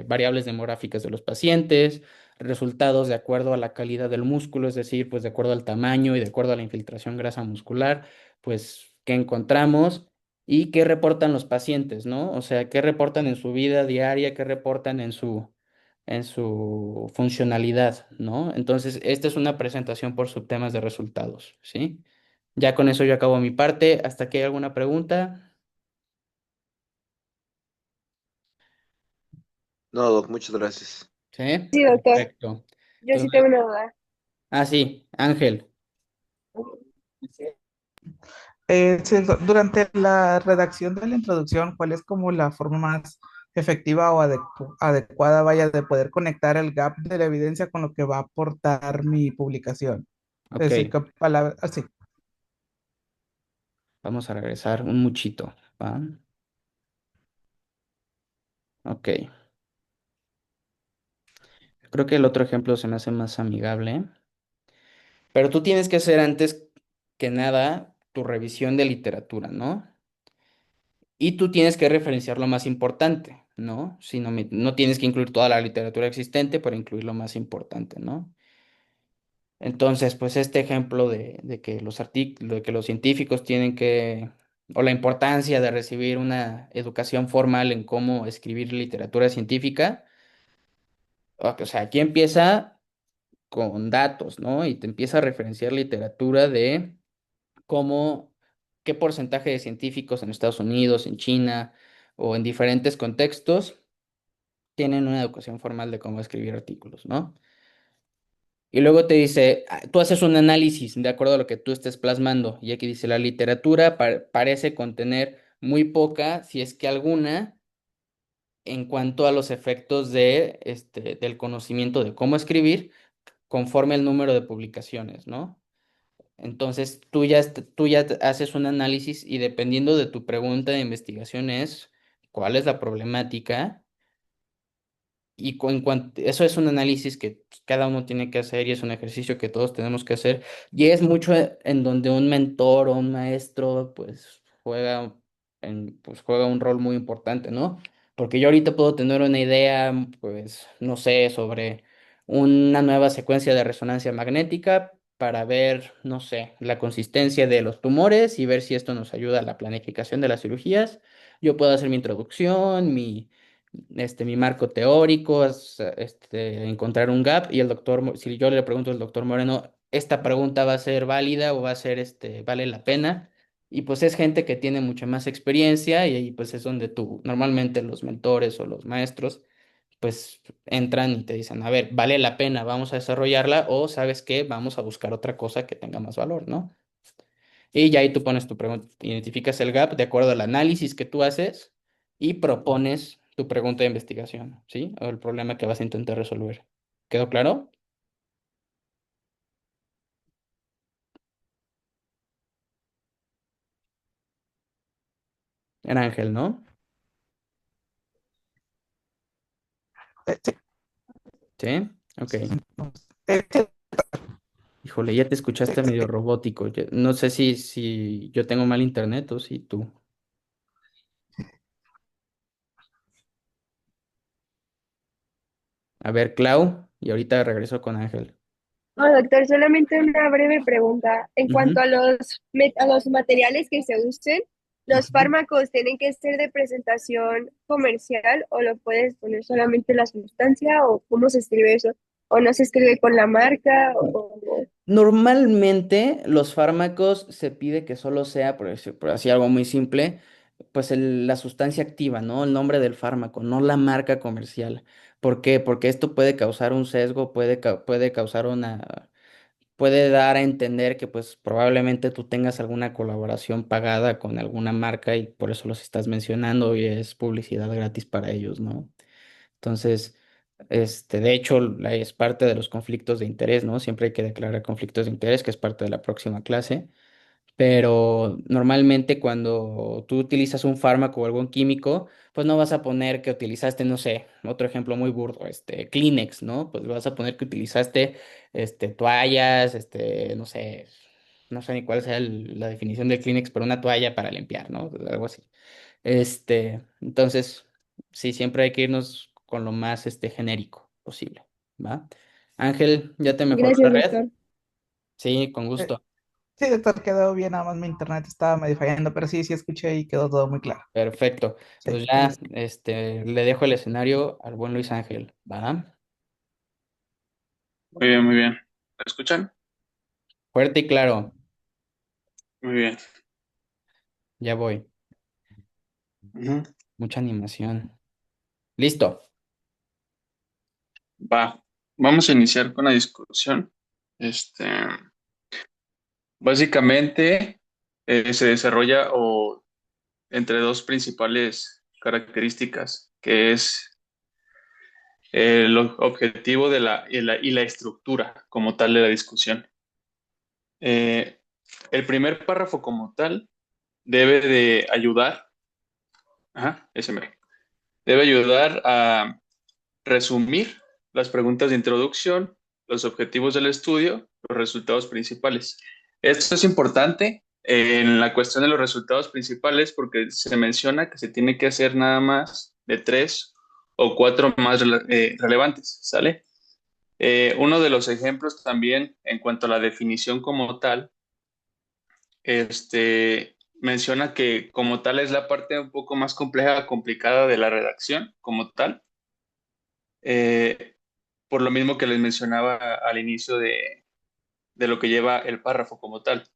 A: variables demográficas de los pacientes, resultados de acuerdo a la calidad del músculo, es decir, pues de acuerdo al tamaño y de acuerdo a la infiltración grasa muscular, pues qué encontramos y qué reportan los pacientes, ¿no? O sea, qué reportan en su vida diaria, qué reportan en su funcionalidad, ¿no? Entonces, esta es una presentación por subtemas de resultados, ¿sí? Ya con eso yo acabo mi parte. ¿Hasta aquí hay alguna pregunta?
I: No, Doc, muchas gracias.
A: ¿Sí?
B: Sí, doctor.
A: Perfecto.
B: Yo sí
A: Entonces,
B: tengo una duda.
A: sí, Ángel.
J: Sí, durante la redacción de la introducción, ¿cuál es como la forma más efectiva o adecuada, vaya, de poder conectar el gap de la evidencia con lo que va a aportar mi publicación? Es
A: Ok,
J: decir, qué palabra, así.
A: vamos a regresar un muchito, ¿va? Ok. Creo que el otro ejemplo se me hace más amigable. Pero tú tienes que hacer antes que nada tu revisión de literatura, ¿no? Y tú tienes que referenciar lo más importante, ¿no? Si no, no tienes que incluir toda la literatura existente, pero incluir lo más importante, ¿no? Entonces, pues este ejemplo de que de que los científicos tienen que, o la importancia de recibir una educación formal en cómo escribir literatura científica, o sea, aquí empieza con datos, ¿no? Y te empieza a referenciar literatura de cómo, qué porcentaje de científicos en Estados Unidos, en China o en diferentes contextos tienen una educación formal de cómo escribir artículos, ¿no? Y luego te dice, tú haces un análisis de acuerdo a lo que tú estés plasmando. Y aquí dice, la literatura parece contener muy poca, si es que alguna, en cuanto a los efectos del conocimiento de cómo escribir, conforme el número de publicaciones, ¿no? Entonces, haces un análisis y dependiendo de tu pregunta de investigación es cuál es la problemática y en cuanto, eso es un análisis que cada uno tiene que hacer y es un ejercicio que todos tenemos que hacer. Y es mucho en donde un mentor o un maestro pues pues juega un rol muy importante, ¿no? Porque yo ahorita puedo tener una idea, pues, no sé, sobre una nueva secuencia de resonancia magnética para ver, no sé, la consistencia de los tumores y ver si esto nos ayuda a la planificación de las cirugías. Yo puedo hacer mi introducción, mi marco teórico, encontrar un gap y si yo le pregunto al doctor Moreno, ¿esta pregunta va a ser válida o va a ser, vale la pena? Y pues es gente que tiene mucha más experiencia y ahí pues es donde normalmente los mentores o los maestros, pues entran y te dicen, a ver, vale la pena, vamos a desarrollarla o sabes qué, vamos a buscar otra cosa que tenga más valor, ¿no? Y ya ahí tú pones tu pregunta, identificas el gap de acuerdo al análisis que tú haces y propones tu pregunta de investigación, ¿sí? O el problema que vas a intentar resolver. ¿Quedó claro? Era Ángel, ¿no?
J: Sí,
A: Sí, ok.
J: sí,
A: Híjole, ya te escuchaste
J: sí.
A: medio robótico. No sé si yo tengo mal internet o si tú. A ver, Clau, y ahorita regreso con Ángel.
B: No, doctor, solamente una breve pregunta. En
A: Ujú,
B: cuanto a a los materiales que se usen, ¿los
A: ujú.
B: fármacos tienen que ser de presentación comercial o lo puedes poner solamente la sustancia o cómo se escribe eso? ¿O no se escribe con la marca?
A: Normalmente los fármacos se pide que solo sea, por así algo muy simple, pues la sustancia activa, ¿no? El nombre del fármaco, no la marca comercial. ¿Por qué? Porque esto puede causar un sesgo, puede causar puede dar a entender que pues probablemente tú tengas alguna colaboración pagada con alguna marca y por eso los estás mencionando y es publicidad gratis para ellos, ¿no? Entonces, de hecho, es parte de los conflictos de interés, ¿no? Siempre hay que declarar conflictos de interés, que es parte de la próxima clase. Pero normalmente cuando tú utilizas un fármaco o algún químico, pues no vas a poner que utilizaste, no sé, otro ejemplo muy burdo, Kleenex, ¿no? Pues vas a poner que utilizaste, toallas, no sé ni cuál sea la definición de Kleenex, pero una toalla para limpiar, ¿no? Algo así. Entonces, sí, siempre hay que irnos con lo más, genérico posible, ¿va? Ángel, ¿ya te mejoró la
B: Gracias,
A: red?
B: doctor.
A: Sí, con
J: Eh,
A: gusto.
J: sí, doctor, quedó bien, nada más mi internet estaba medio fallando, pero sí, sí escuché y quedó todo muy claro.
A: Perfecto.
J: Sí,
A: Pues ya,
J: listo.
A: le dejo el escenario al buen Luis Ángel, ¿va?
K: Muy bien, muy bien. ¿Me escuchan?
A: Fuerte y claro,
K: Muy bien.
A: ya voy.
K: Ujú.
A: Mucha animación. Listo.
K: Va. Vamos a iniciar con la discusión. Este, básicamente, se desarrolla entre dos principales características, que es el objetivo y la estructura como tal de la discusión. Eh, el primer párrafo como tal debe de ayudar, ajá, ese mero, debe ayudar a resumir las preguntas de introducción, los objetivos del estudio, los resultados principales. Esto es importante en la cuestión de los resultados principales porque se menciona que se tiene que hacer nada más de 3 o 4 más relevantes, ¿sale? Uno de los ejemplos también en cuanto a la definición como tal, menciona que como tal es la parte un poco más compleja, complicada de la redacción como tal, por lo mismo que les mencionaba al inicio de lo que lleva el párrafo como tal.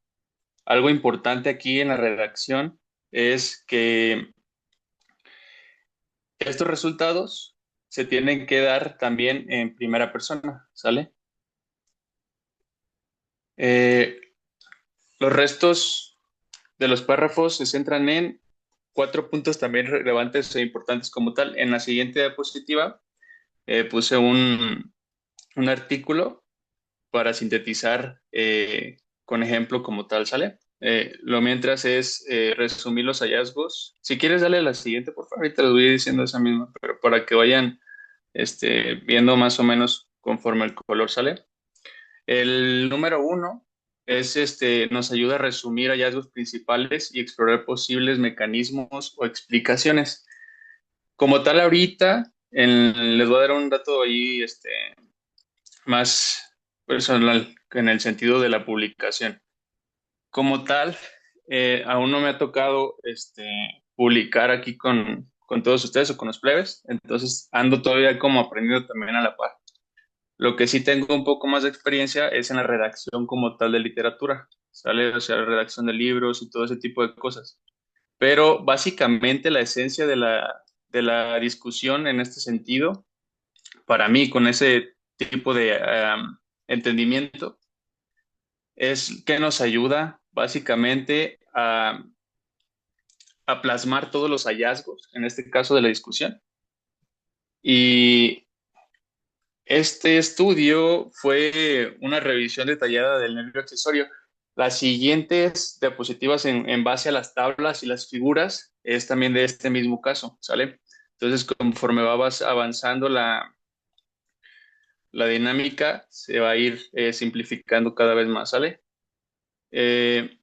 K: Algo importante aquí en la redacción es que estos resultados se tienen que dar también en primera persona, ¿sale? Los restos de los párrafos se centran en 4 puntos también relevantes e importantes como tal. En la siguiente diapositiva puse un artículo para sintetizar con ejemplo como tal, ¿sale? Lo mientras es resumir los hallazgos. Si quieres, dale a la siguiente, por favor. Ahorita les voy diciendo esa misma, pero para que vayan viendo más o menos conforme el color, ¿sale? El número 1 es nos ayuda a resumir hallazgos principales y explorar posibles mecanismos o explicaciones. Como tal, ahorita les voy a dar un dato ahí más personal en el sentido de la publicación. Como tal, aún no me ha tocado publicar aquí con todos ustedes o con los plebes, entonces ando todavía como aprendiendo también a la par. Lo que sí tengo un poco más de experiencia es en la redacción como tal de literatura, ¿sale? O sea, la redacción de libros y todo ese tipo de cosas. Pero básicamente la esencia de la discusión en este sentido, para mí, con ese tipo de entendimiento, es que nos ayuda básicamente a plasmar todos los hallazgos, en este caso de la discusión. Y este estudio fue una revisión detallada del nervio accesorio. Las siguientes diapositivas en base a las tablas y las figuras es también de este mismo caso, ¿sale? Entonces, conforme va avanzando la dinámica, se va a ir simplificando cada vez más, ¿sale? ¿Qué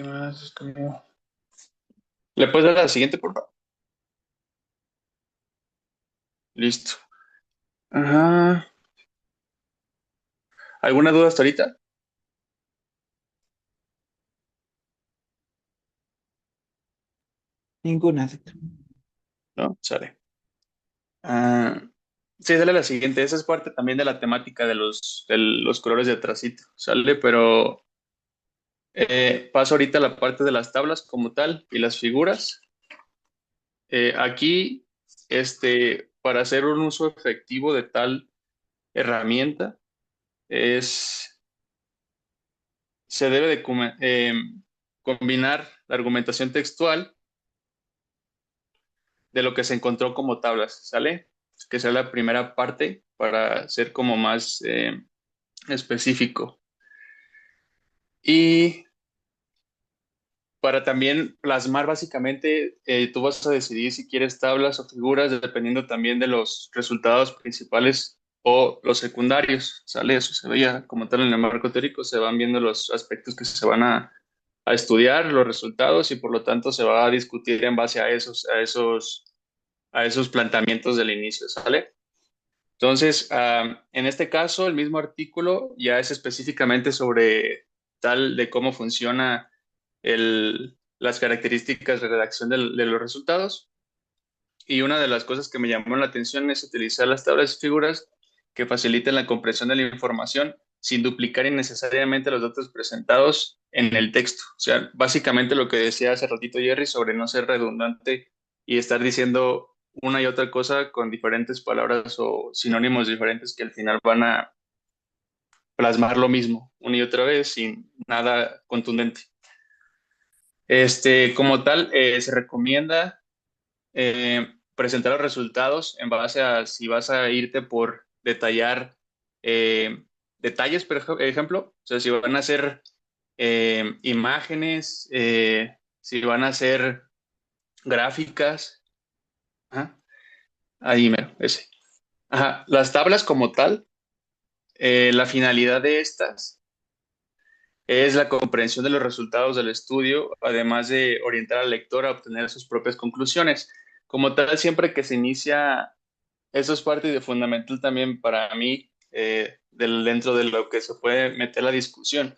K: más? ¿Le puedes dar a la siguiente, por favor? Listo. Ajá. ¿Alguna duda hasta ahorita?
J: Ninguna.
K: ¿No? Sale. Ah, sí, dale a la siguiente. Esa es parte también de la temática de los colores de atrásito, ¿sale? Pero paso ahorita a la parte de las tablas como tal y las figuras. Aquí, para hacer un uso efectivo de tal herramienta, se debe de combinar la argumentación textual de lo que se encontró como tablas, ¿sale? Que sea la primera parte para ser como más específico. Y para también plasmar básicamente, tú vas a decidir si quieres tablas o figuras, dependiendo también de los resultados principales o los secundarios, ¿sale? Eso se veía como tal en el marco teórico, se van viendo los aspectos que se van a estudiar, los resultados, y por lo tanto se va a discutir en base a esos planteamientos del inicio, ¿sale? Entonces, en este caso, el mismo artículo ya es específicamente sobre tal de cómo funciona las características de redacción de los resultados. Y una de las cosas que me llamó la atención es utilizar las tablas y figuras que faciliten la comprensión de la información sin duplicar innecesariamente los datos presentados en el texto. O sea, básicamente lo que decía hace ratito Jerry sobre no ser redundante y estar diciendo una y otra cosa con diferentes palabras o sinónimos diferentes que al final van a plasmar lo mismo una y otra vez sin nada contundente. Como tal, se recomienda presentar los resultados en base a si vas a irte por detallar detalles, por ejemplo, o sea, si van a ser imágenes, si van a ser gráficas, ¿ah? Ahí mero, ese. Ajá, las tablas como tal, la finalidad de estas es la comprensión de los resultados del estudio, además de orientar al lector a obtener sus propias conclusiones. Como tal, siempre que se inicia, eso es parte de fundamental también para mí, dentro de lo que se puede meter la discusión,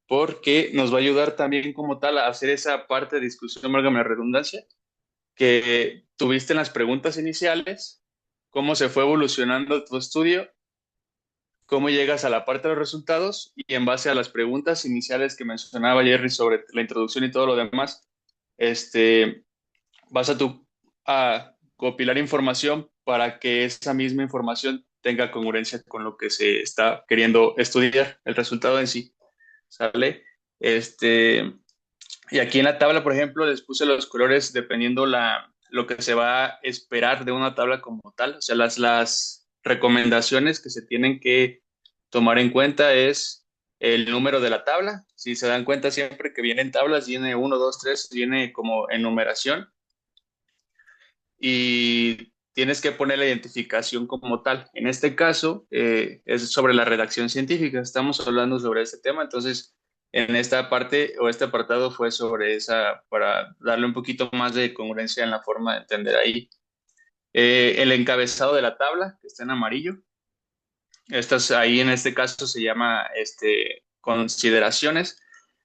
K: porque nos va a ayudar también como tal a hacer esa parte de discusión, válgame la redundancia, que tuviste en las preguntas iniciales, cómo se fue evolucionando tu estudio, cómo llegas a la parte de los resultados y en base a las preguntas iniciales que mencionaba Jerry sobre la introducción y todo lo demás, este, vas a compilar información para que esa misma información tenga congruencia con lo que se está queriendo estudiar, el resultado en sí, ¿sale? Y aquí en la tabla, por ejemplo, les puse los colores dependiendo lo que se va a esperar de una tabla como tal. O sea, las recomendaciones que se tienen que tomar en cuenta es el número de la tabla. Si se dan cuenta, siempre que vienen tablas, viene uno, 2, 3, viene como en numeración y tienes que poner la identificación como tal. En este caso, es sobre la redacción científica. Estamos hablando sobre este tema, entonces en esta parte o este apartado fue sobre esa, para darle un poquito más de congruencia en la forma de entender ahí. El encabezado de la tabla, que está en amarillo, estas ahí en este caso se llama consideraciones.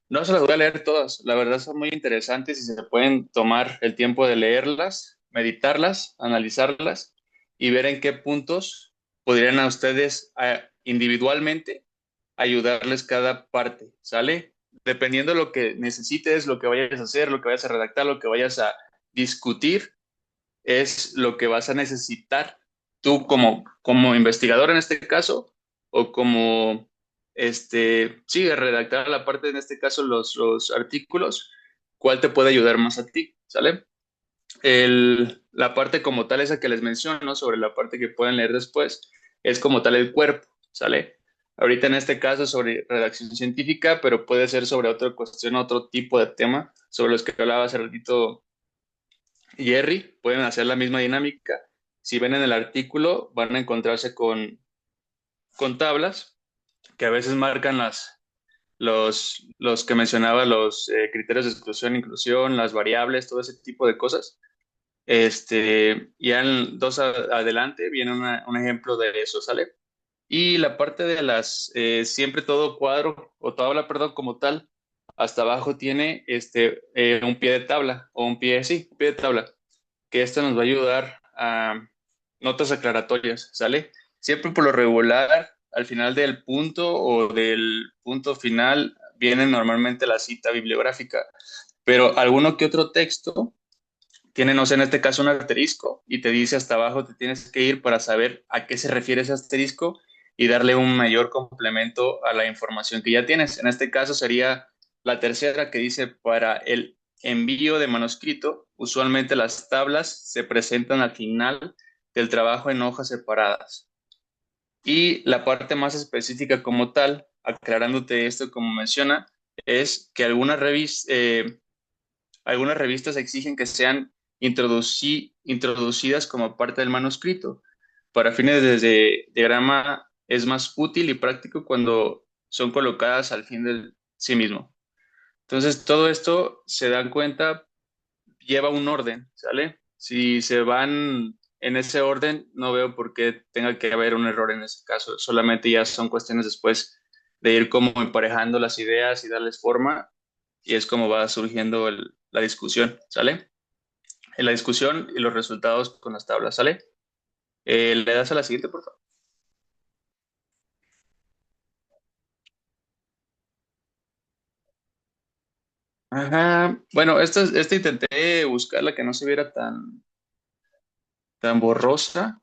K: No se las voy a leer todas, la verdad son muy interesantes y se pueden tomar el tiempo de leerlas, meditarlas, analizarlas y ver en qué puntos podrían a ustedes individualmente ayudarles cada parte, ¿sale? Dependiendo de lo que necesites, lo que vayas a hacer, lo que vayas a redactar, lo que vayas a discutir, es lo que vas a necesitar tú como investigador en este caso, o como, sí, redactar la parte, en este caso, los artículos, ¿cuál te puede ayudar más a ti? ¿Sale? La parte como tal, esa que les menciono, sobre la parte que pueden leer después, es como tal el cuerpo, ¿sale? Ahorita en este caso sobre redacción científica, pero puede ser sobre otra cuestión, otro tipo de tema, sobre los que hablaba hace ratito Jerry, pueden hacer la misma dinámica. Si ven en el artículo, van a encontrarse con tablas que a veces marcan los que mencionaba, los criterios de exclusión, inclusión, las variables, todo ese tipo de cosas. Ya en dos adelante viene un ejemplo de eso, ¿sale? Y la parte de siempre todo cuadro o tabla, perdón, como tal, hasta abajo tiene un pie de tabla o un pie, sí, un pie de tabla que esto nos va a ayudar a notas aclaratorias, ¿sale? Siempre por lo regular, al final del punto o del punto final, viene normalmente la cita bibliográfica, pero alguno que otro texto tiene, no sé, en este caso un asterisco y te dice hasta abajo, te tienes que ir para saber a qué se refiere ese asterisco y darle un mayor complemento a la información que ya tienes. En este caso sería la tercera que dice para el envío de manuscrito, usualmente las tablas se presentan al final del trabajo en hojas separadas. Y la parte más específica como tal, aclarándote esto como menciona, es que algunas revistas exigen que sean introducidas como parte del manuscrito. Para fines de diagrama es más útil y práctico cuando son colocadas al fin de sí mismo. Entonces, todo esto, se dan cuenta, lleva un orden, ¿sale? Si se van en ese orden, no veo por qué tenga que haber un error en ese caso. Solamente ya son cuestiones después de ir como emparejando las ideas y darles forma, y es como va surgiendo la discusión, ¿sale? En la discusión y los resultados con las tablas, ¿sale? ¿Le das a la siguiente, por favor? Ajá. Bueno, esta intenté buscarla que no se viera tan borrosa,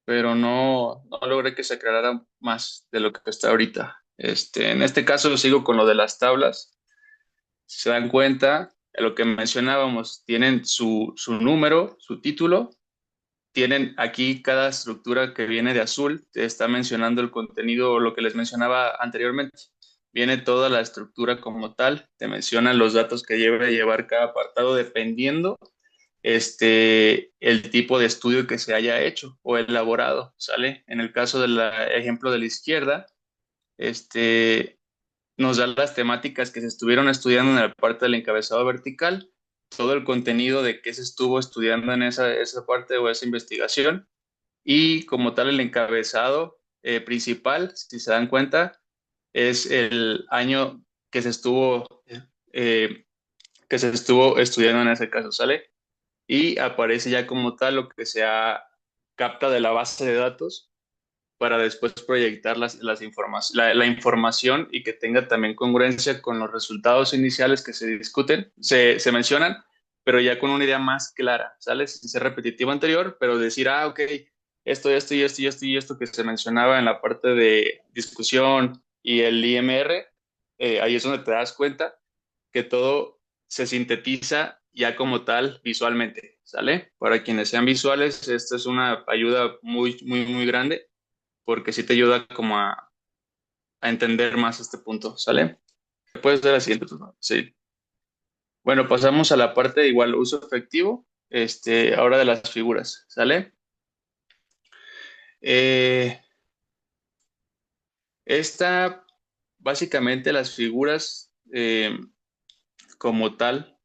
K: pero no logré que se aclarara más de lo que está ahorita. En este caso sigo con lo de las tablas. Si se dan cuenta, de lo que mencionábamos, tienen su número, su título, tienen aquí cada estructura que viene de azul, te está mencionando el contenido o lo que les mencionaba anteriormente. Viene toda la estructura como tal, te mencionan los datos que debe llevar cada apartado dependiendo el tipo de estudio que se haya hecho o elaborado, ¿sale? En el caso del ejemplo de la izquierda, este, nos da las temáticas que se estuvieron estudiando en la parte del encabezado vertical, todo el contenido de qué se estuvo estudiando en esa parte o esa investigación, y como tal el encabezado principal, si se dan cuenta, es el año que se estuvo, eh, que se estuvo estudiando en ese caso, ¿sale? Y aparece ya como tal lo que se capta de la base de datos para después proyectar la información y que tenga también congruencia con los resultados iniciales que se discuten, se mencionan, pero ya con una idea más clara, ¿sale? Sin ser repetitivo anterior, pero decir, ok, esto y esto y esto y esto que se mencionaba en la parte de discusión y el IMR, ahí es donde te das cuenta que todo se sintetiza ya como tal visualmente, ¿sale? Para quienes sean visuales, esta es una ayuda muy, muy, muy grande porque sí te ayuda como a entender más este punto, ¿sale? Puedes dar la siguiente, por favor. Sí. Bueno, pasamos a la parte de igual uso efectivo, ahora de las figuras, ¿sale? Eh, básicamente las figuras como tal,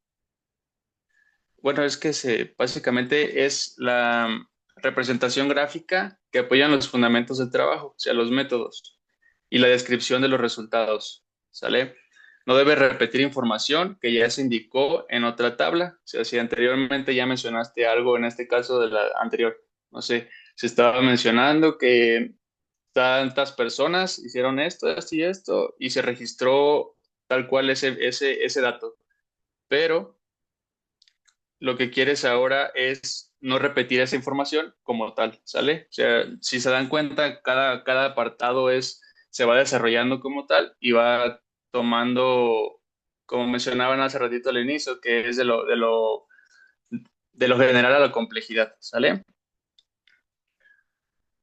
K: bueno, es que básicamente es la representación gráfica que apoyan los fundamentos del trabajo, o sea, los métodos y la descripción de los resultados, ¿sale? No debe repetir información que ya se indicó en otra tabla, o sea, si anteriormente ya mencionaste algo, en este caso de la anterior, no sé, se estaba mencionando que tantas personas hicieron esto y se registró tal cual ese dato, pero lo que quieres ahora es no repetir esa información como tal, ¿sale? O sea, si se dan cuenta, cada apartado se va desarrollando como tal y va tomando, como mencionaban hace ratito al inicio, que es de lo general a la complejidad, ¿sale?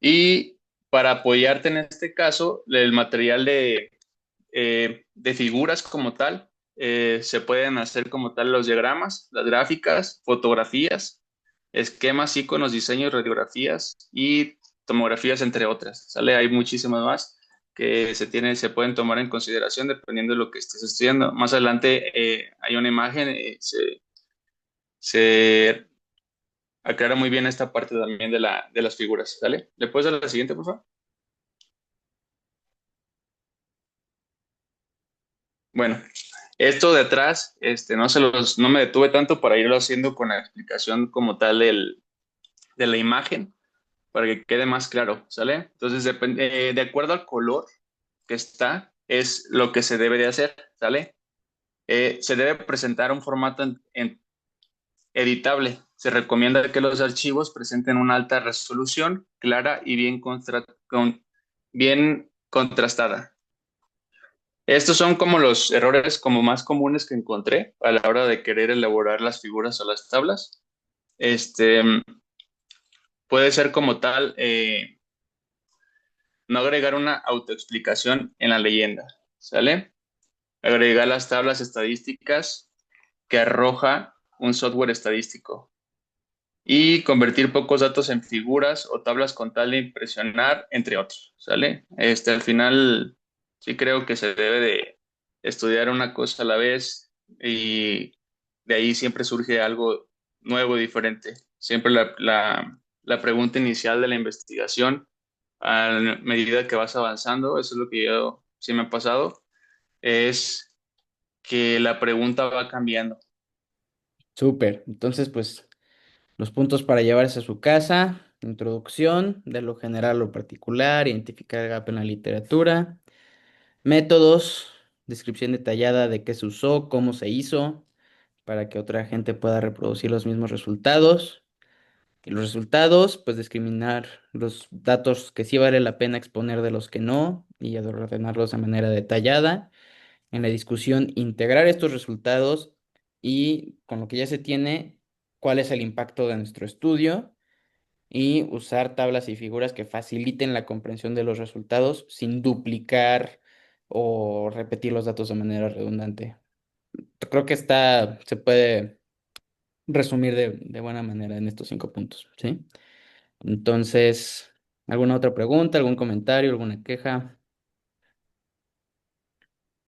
K: Y para apoyarte en este caso, el material de figuras como tal, se pueden hacer como tal los diagramas, las gráficas, fotografías, esquemas, iconos, diseños, radiografías y tomografías, entre otras, ¿sale? Hay muchísimas más que se pueden tomar en consideración dependiendo de lo que estés estudiando. Más adelante hay una imagen, se aclara muy bien esta parte también de las figuras, ¿sale? ¿Le puedes dar la siguiente, por favor? Bueno, esto de atrás, no me detuve tanto para irlo haciendo con la explicación como tal de la imagen, para que quede más claro, ¿sale? Entonces, de acuerdo al color que está, es lo que se debe de hacer, ¿sale? Se debe presentar un formato editable. Se recomienda que los archivos presenten una alta resolución, clara y bien contrastada. Estos son como los errores como más comunes que encontré a la hora de querer elaborar las figuras o las tablas. Este, puede ser como tal, no agregar una autoexplicación en la leyenda, ¿sale? Agregar las tablas estadísticas que arroja un software estadístico y convertir pocos datos en figuras o tablas con tal de impresionar, entre otros, ¿sale? Al final sí creo que se debe de estudiar una cosa a la vez y de ahí siempre surge algo nuevo, diferente. Siempre la pregunta inicial de la investigación, a medida que vas avanzando, eso es lo que yo sí me ha pasado, es que la pregunta va cambiando.
A: Súper. Entonces, pues, los puntos para llevarse a su casa: introducción, de lo general a lo particular, identificar el gap en la literatura, métodos, descripción detallada de qué se usó, cómo se hizo, para que otra gente pueda reproducir los mismos resultados. Y los resultados, pues discriminar los datos que sí vale la pena exponer de los que no y ordenarlos de manera detallada. En la discusión, integrar estos resultados y con lo que ya se tiene, cuál es el impacto de nuestro estudio y usar tablas y figuras que faciliten la comprensión de los resultados sin duplicar o repetir los datos de manera redundante. Creo que se puede resumir de buena manera en estos 5 puntos, ¿sí? Entonces, ¿alguna otra pregunta, algún comentario, alguna queja?